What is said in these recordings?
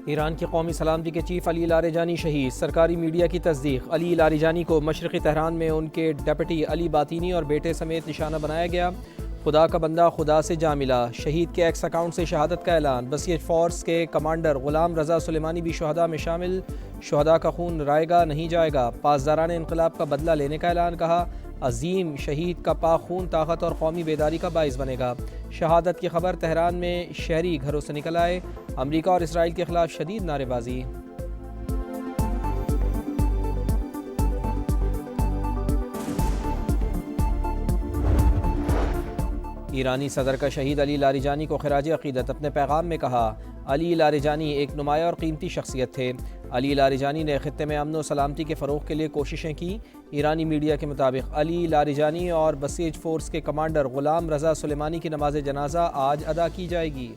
Iran की कौमी सलामती के चीफ अली लारेजानी शहीद। सरकारी मीडिया की तस्दीक। अली लारेजानी को मशरक़ी तेहरान में उनके डेप्यूटी अली बातिनी और बेटे समेत निशाना बनाया गया। खुदा का बंदा खुदा से जा मिला। शहीद के एक्स अकाउंट से शहादत का ऐलान। बसीज फ़ोर्स के कमांडर ग़ुलाम रज़ा सुलेमानी भी शहदा में शामिल। शहदा का खून रायगा नहीं जाएगा। पासदारान इनकलाब का बदला लेने का ऐलान। कहा, अजीम शहीद का पाक खून ताकत और कौमी बेदारी का बाइस बनेगा। शहादत की खबर तेहरान में शहरी घरों से निकल आए। अमरीका और इसराइल के खिलाफ शदीद नारेबाजी। ईरानी सदर का शहीद अली लारेजानी को खिराज अकीदत। अपने पैगाम में कहा, अली लारेजानी एक नुमाया और कीमती शख्सियत थे। अली लारेजानी ने खित्ते में अमन व सलामती के फ़रोग़ के लिए कोशिशें की। ईरानी मीडिया के मुताबिक अली लारेजानी और बसीज फ़ोर्स के कमांडर ग़ुलाम रज़ा सुलेमानी की नमाज जनाजा आज अदा की जाएगी।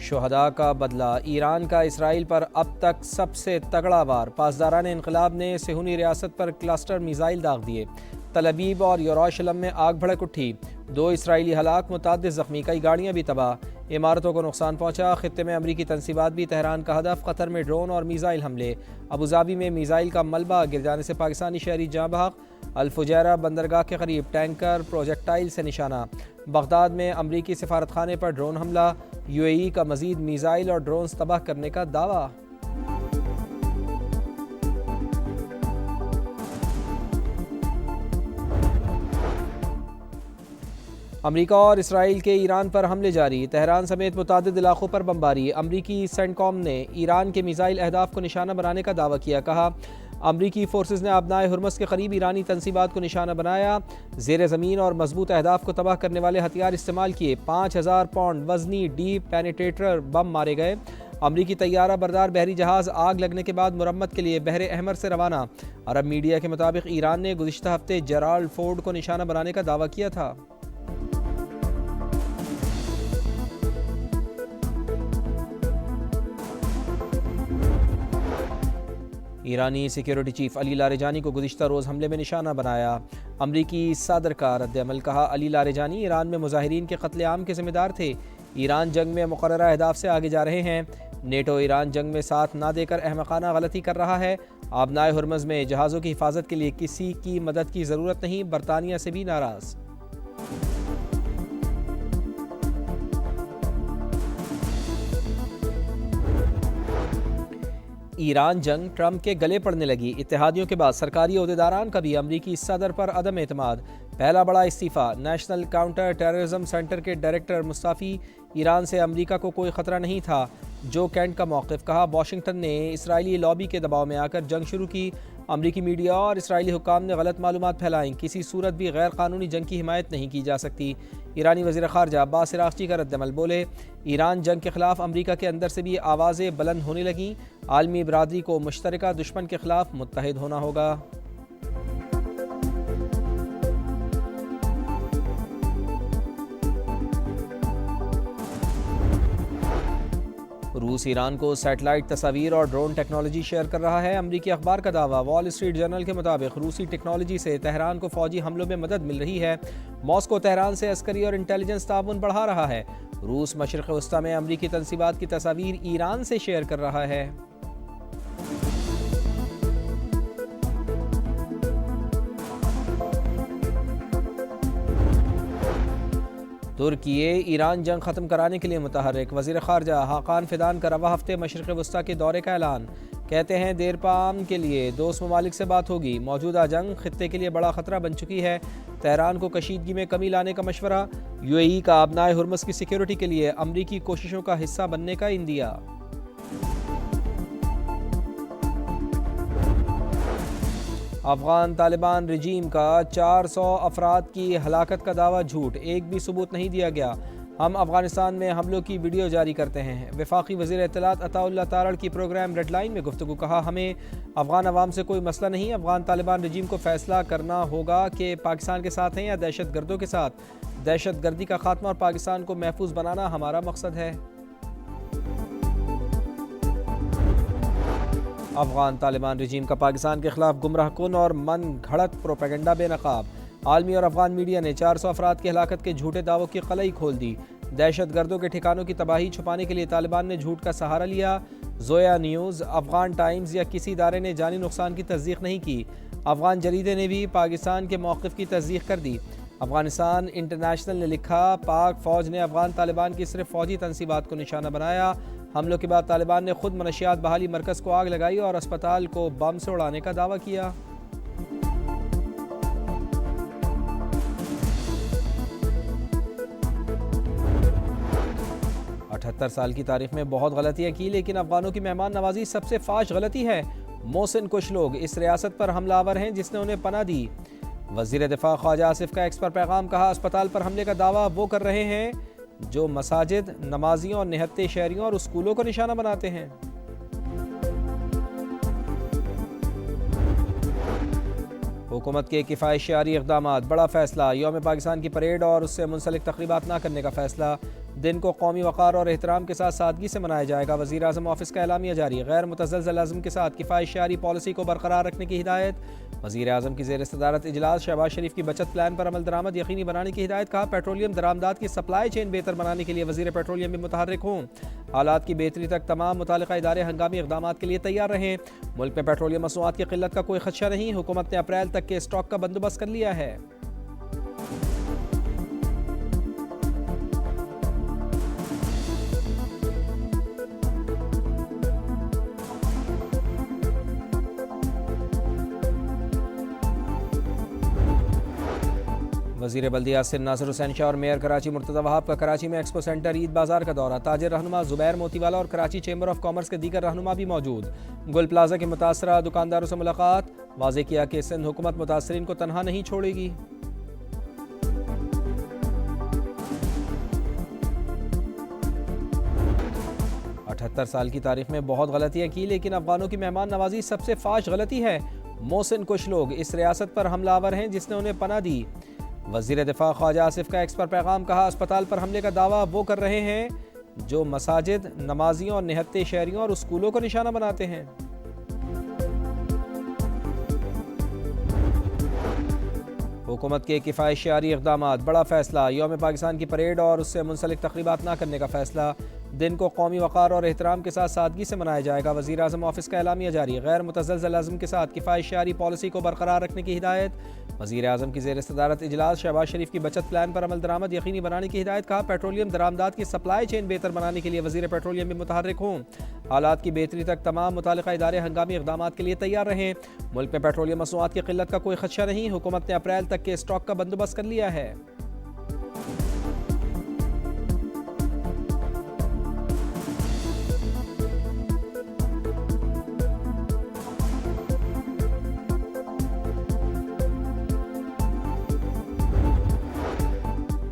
शहदा का बदला। ईरान का इसराइल पर अब तक सबसे तगड़ा वार। पासदारान इनकलाब ने सेहूनी रियासत पर क्लस्टर मिसाइल दाग दिए। तल अबीब और यरूशलेम में आग भड़क उठी। 2 इसराइली हलाक, मुतअद्दिद ज़ख्मी, कई गाड़ियाँ भी तबाह। इमारतों को नुकसान पहुँचा। खित्ते में अमरीकी तनसीबात भी तेहरान का हदफ। कतर में ड्रोन और मिसाइल हमले। अबूधाबी में मिसाइल का मलबा गिर जाने से पाकिस्तानी शहरी जाँ बहक। अल-फुजैरा बंदरगाह के करीब टैंकर प्रोजेक्टाइल से निशाना। बगदाद में अमरीकी सफारतखाने पर ड्रोन हमला। UAE का मजीद मिसाइल और ड्रोन्स तबाह करने का दावा। अमरीका और इसराइल के ईरान पर हमले जारी। तेहरान समेत मुतअद्दिद इलाकों पर बमबारी। अमरीकी सेंटकॉम ने ईरान के मिसाइल अहदाफ को निशाना बनाने का दावा किया। कहा, अमरीकी फोर्सेज ने आबनाए हुर्मस के करीब ईरानी तनसीबात को निशाना बनाया। ज़ेर ज़मीन और मजबूत अहदाफ को तबाह करने वाले हथियार इस्तेमाल किए। 5000 पाउंड वजनी डीप पेनिट्रेटर बम मारे गए। अमरीकी तैयारा बरदार बहरी जहाज़ आग लगने के बाद मुरम्मत के लिए बहर अहमर से रवाना। अरब मीडिया के मुताबिक ईरान ने गुज़िश्ता हफ्ते जेराल्ड फोर्ड को निशाना बनाने का दावा किया था। ईरानी सिक्योरिटी चीफ अली लारेजानी को गुज़िश्ता रोज़ हमले में निशाना बनाया। अमरीकी सदर का रद्द-ए-अमल। कहा, अली लारेजानी ईरान में मुजाहिरीन के कत्ले-आम के ज़िम्मेदार थे। ईरान जंग में मुकर्ररा अहदाफ से आगे जा रहे हैं। नेटो ईरान जंग में साथ ना देकर अहमकाना गलती कर रहा है। आबनाए हुर्मज़ में जहाज़ों की हिफाजत के लिए किसी की मदद की ज़रूरत नहीं। बरतानिया से भी नाराज़। ईरान जंग ट्रंप के गले पड़ने लगी। इत्तेहादियों के बाद सरकारी ओहदेदारान का भी अमरीकी सदर पर अदम एतमाद। पहला बड़ा इस्तीफ़ा। नेशनल काउंटर टेररिज्म सेंटर के डायरेक्टर मुस्ताफ़ी। ईरान से अमरीका को कोई ख़तरा नहीं था। जो कैंट का मौक़िफ़। कहा, वाशिंगटन ने इसराइली लॉबी के दबाव में आकर जंग शुरू की। अमरीकी मीडिया और इसराइली हुक्काम ने गलत मालूमात फैलाई। किसी सूरत भी गैर कानूनी जंग की हिमायत नहीं की जा सकती। ईरानी वज़ीर ख़ारजा अब्बास अराग़ची का रद्द-ए-अमल। बोले, ईरान जंग के ख़िलाफ़ अमरीका के अंदर से भी आवाज़ें बुलंद होने लगीं। आलमी बरादरी को मुश्तरका दुश्मन के ख़िलाफ़ मुत्तहिद होना होगा। रूस ईरान को सैटेलाइट तस्वीर और ड्रोन टेक्नोलॉजी शेयर कर रहा है। अमरीकी अखबार का दावा। वॉल स्ट्रीट जर्नल के मुताबिक रूसी टेक्नोलॉजी से तेहरान को फौजी हमलों में मदद मिल रही है। मॉस्को तेहरान से अस्करी और इंटेलिजेंस ताउन बढ़ा रहा है। रूस मशरिक़ वस्ता में अमरीकी तनसीबात की तस्वीर ईरान से शेयर कर रहा है। तुर्किये ईरान जंग ख़त्म कराने के लिए मुतहर्रिक। वज़ीर ख़ारजा हाकान फ़िदान का रवा हफ्ते मशरिक़ वस्ता के दौरे का ऐलान। कहते हैं, देरपाम के लिए दोस्त ममालिक से बात होगी। मौजूदा जंग ख़ित्ते के लिए बड़ा ख़तरा बन चुकी है। तेहरान को कशीदगी में कमी लाने का मशवरा। UAE का आबनाए हुर्मस की सिक्योरिटी के लिए अमरीकी कोशिशों का हिस्सा बनने का इंदिया। अफ़गान तालिबान रजीम का 400 अफराद की हलाकत का दावा झूठ। एक भी सबूत नहीं दिया गया। हम अफ़गानिस्तान में हमलों की वीडियो जारी करते हैं। वफाकी वज़ीर इत्तलात अताउल्लाह तारड़ की प्रोग्राम रेड लाइन में गुफ्तगू। कहा, हमें अफ़गान अवाम से कोई मसला नहीं। अफ़गान तालिबान रजीम को फ़ैसला करना होगा कि पाकिस्तान के साथ हैं या दहशत गर्दों के साथ। दहशत गर्दी का खात्मा और पाकिस्तान को महफूज बनाना हमारा मकसद है। अफ़गान तालिबान रजीम का पाकिस्तान के खिलाफ गुमराह कुन और मन घड़त प्रोपेगेंडा बेनकाब। आलमी और अफगान मीडिया ने 400 अफराद की हलाकत के झूठे दावों की कलई खोल दी। दहशत गर्दों के ठिकानों की तबाही छुपाने के लिए तालिबान ने झूठ का सहारा लिया। जोया न्यूज़, अफगान टाइम्स या किसी इदारे ने जानी नुकसान की तस्दीक नहीं की। अफगान जरीदे ने भी पाकिस्तान के मौक़िफ़ की तस्दीक कर दी। अफगानिस्तान इंटरनेशनल ने लिखा, पाक फ़ौज ने अफगान तालिबान की सिर्फ फ़ौजी तनसीबात को निशाना बनाया। हमलों के बाद तालिबान ने खुद मनशियात बहाली मरकज़ को आग लगाई और अस्पताल को बम से उड़ाने का दावा किया। 78 साल की तारीख में बहुत गलतियाँ की, लेकिन अफगानों की मेहमान नवाजी सबसे फाश गलती है। मोहसिन कुछ लोग इस रियासत पर हमलावर हैं जिसने उन्हें पनाह दी। वज़ीर दिफा ख्वाजा आसिफ का एक्स पर पैगाम, कहा अस्पताल पर हमले का दावा वो कर रहे हैं जो मसाजिद, नमाजियों और निहत्ते शहरियों और स्कूलों को निशाना बनाते हैं। हुकूमत के किफ़ायत-शारी इक़दामात, बड़ा फैसला। यौम पाकिस्तान की परेड और उससे मुंसलिक तक़रीबात ना करने का फैसला। दिन को कौमी वक़ार और एहतराम के साथ सादगी से मनाया जाएगा। वज़ीर आज़म ऑफिस का एलामिया जारी। गैर मुतज़्ज़ल अज़्म के साथ किफ़ायत-शारी पॉलिसी को बरकरार रखने की हिदायत। वज़ीर आज़म की ज़ेर सदारत इजलास। शहबाज शरीफ की बचत प्लान पर अमल दरामद यकीनी बनाने की हिदायत। कहा पेट्रोलियम दरामदात की सप्लाई चेन बेहतर बनाने के लिए वज़ीर पेट्रोलियम भी मुतहर्रिक हों। हालात की बेहतरी तक तमाम मुतालिका इदारे हंगामी इक़दामात के लिए तैयार रहें। मुल्क में पेट्रोलियम मसनूआत की क़िल्लत का कोई खदशा नहीं। हुकूमत ने अप्रैल तक के स्टॉक का बंदोबस्त कर लिया है। वज़ीर बल्दियात सिंध नासिर हुसैन शाह और मेयर कराची मुर्तज़ा वहाब का कराची में एक्सपो सेंटर ईद बाज़ार का दौरा। ताजिर रहनुमा ज़ुबैर मोतीवाला और कराची चैम्बर ऑफ कॉमर्स के दीगर रहनुमा भी मौजूद। गुल प्लाजा के मुतासरा दुकानदारों से मुलाकात। वाज़े किया कि सिंध हुकूमत मुतासरीन को तनहा नहीं छोड़ेगी। अठहत्तर साल की तारीख में बहुत गलतियाँ की, लेकिन अफगानों की मेहमान नवाजी सबसे फाश गलती है। मोहसिन कुछ लोग इस रियासत पर हमलावर हैं जिसने उन्हें पनाह दी। वज़ीर दिफा ख्वाजा आसिफ का एक्स पर पैगाम, कहा अस्पताल पर हमले का दावा वो कर रहे हैं जो मसाजिद, नमाजियों और निहत्ते शहरियों और स्कूलों को निशाना बनाते हैं। हुकूमत के किफ़ायत-शारी इक़दामात, बड़ा फैसला। यौम पाकिस्तान की परेड और उससे मुंसलिक तक़रीबात ना करने का फैसला। दिन को कौमी वक़ार और एहतराम के साथ सादगी से मनाया जाएगा। वज़ीर आज़म ऑफिस का एलामिया जारी। गैर मुतज़्ज़ल अज़्म के साथ किफ़ायत-शारी पॉलिसी को बरकरार रखने की हिदायत। वज़ीर आज़म की ज़ेर सदारत इजलास। शहबाज शरीफ की बचत प्लान पर अमल दरामद यकीनी बनाने की हिदायत। कहा पेट्रोलियम दरामदात की सप्लाई चेन बेहतर बनाने के लिए वज़ीर पेट्रोलियम भी मुतहर्रिक हों। हालात की बेहतरी तक तमाम मुतालिका इदारे हंगामी इक़दामात के लिए तैयार रहें। मुल्क में पेट्रोलियम मसनूआत की क़िल्लत का कोई खदशा नहीं। हुकूमत ने अप्रैल तक के स्टॉक का बंदोबस्त कर लिया है।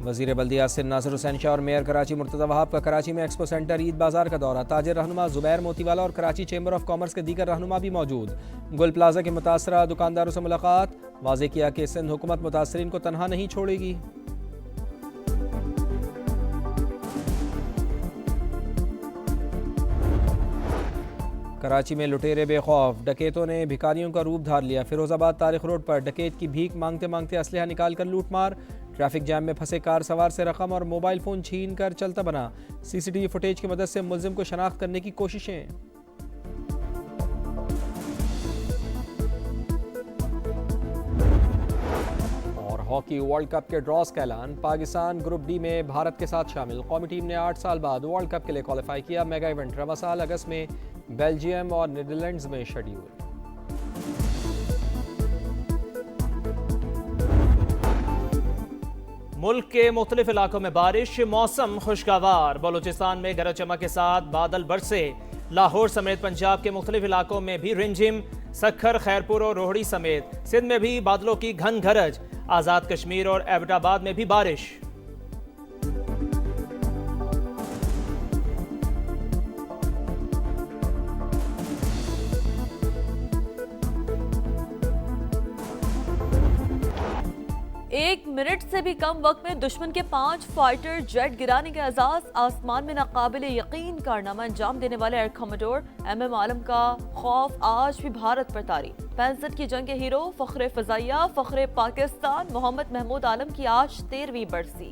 वज़ीर बल्दियात सिंध नासिर हुसैन शाह और मेयर कराची मुर्तज़ा वहाब का कराची में एक्सपो सेंटर ईद बाज़ार का दौरा। ताजिर रहनुमा ज़ुबैर मोतीवाला और कराची चैम्बर ऑफ कॉमर्स के दीगर रहनुमा भी मौजूद। गुल प्लाजा के मुतासरा दुकानदारों से मुलाकात। वाज़े किया कि सिंध हुकूमत मुतासरीन को तनहा नहीं छोड़ेगी। कराची में लुटेरे बेखौफ, डकैतों ने भिखारियों का रूप धार लिया। फिरोजाबाद तारिक रोड पर डकैत की भीख मांगते मांगते असलहा निकालकर लूटमार। ट्रैफिक जैम में फंसे कार सवार से रकम और मोबाइल फ़ोन छीन कर चलता बना। सीसीटीवी फुटेज की मदद से मुलजिम को शनाख्त करने की कोशिशें। और हॉकी वर्ल्ड कप के ड्रॉज का ऐलान। पाकिस्तान ग्रुप डी में भारत के साथ शामिल। कौमी टीम ने 8 साल बाद वर्ल्ड कप के लिए क्वालिफाई किया। मेगा इवेंट रवा साल अगस्त में बेल्जियम और नीदरलैंड्स में शेड्यूल। मुल्क के मुख्तलिफ इलाकों में बारिश, मौसम खुशगवार। बलूचिस्तान में गरज चमक के साथ बादल बरसे। लाहौर समेत पंजाब के मुख्तलिफ इलाकों में भी रिमझिम। सखर, खैरपुर और रोहड़ी समेत सिंध में भी बादलों की घन गरज। आज़ाद कश्मीर और एबटाबाद में भी बारिश। 1 मिनट से भी कम वक्त में दुश्मन के 5 फाइटर जेट गिराने के एजाज, आसमान में नाकाबिल यकीन कारनामा अंजाम देने वाले एयर कमोडोर MM आलम का खौफ आज भी भारत पर तारी। 65 की जंग के हीरो फख्रे फजाइया, फख्रे पाकिस्तान मोहम्मद महमूद आलम की आज 13वीं बरसी।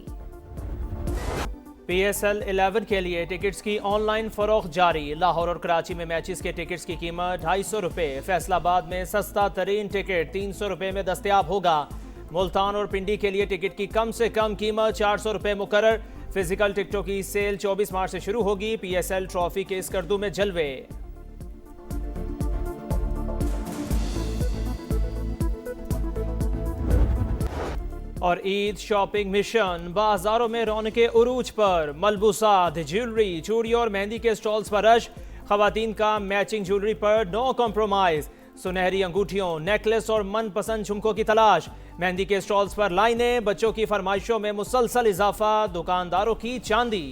PSL 11 के लिए टिकट्स की ऑनलाइन फरोख्त जारी। लाहौर और कराची में मैचेस के टिकट्स की कीमत 250 रुपये। फैसलाबाद में सस्ता तरीन टिकट 300 रुपये में दस्तयाब होगा। मुल्तान और पिंडी के लिए टिकट की कम से कम कीमत 400 रुपये मुकर्रर। फिजिकल टिकटों की सेल 24 मार्च से शुरू होगी। PSL ट्रॉफी के इस करदू में जलवे। और ईद शॉपिंग मिशन, बाजारों में रौनके उरूज पर। मलबूसात, ज्वेलरी, चूड़ी और मेहंदी के स्टॉल्स पर रश। खवातीन का मैचिंग ज्वेलरी पर नो कॉम्प्रोमाइज। सुनहरी अंगूठियों, नेकलेस और मनपसंद झुमकों की तलाश। मेहंदी के स्टॉल्स पर लाइनें, बच्चों की फरमाइशों में मुसलसल इजाफा। दुकानदारों की चांदी।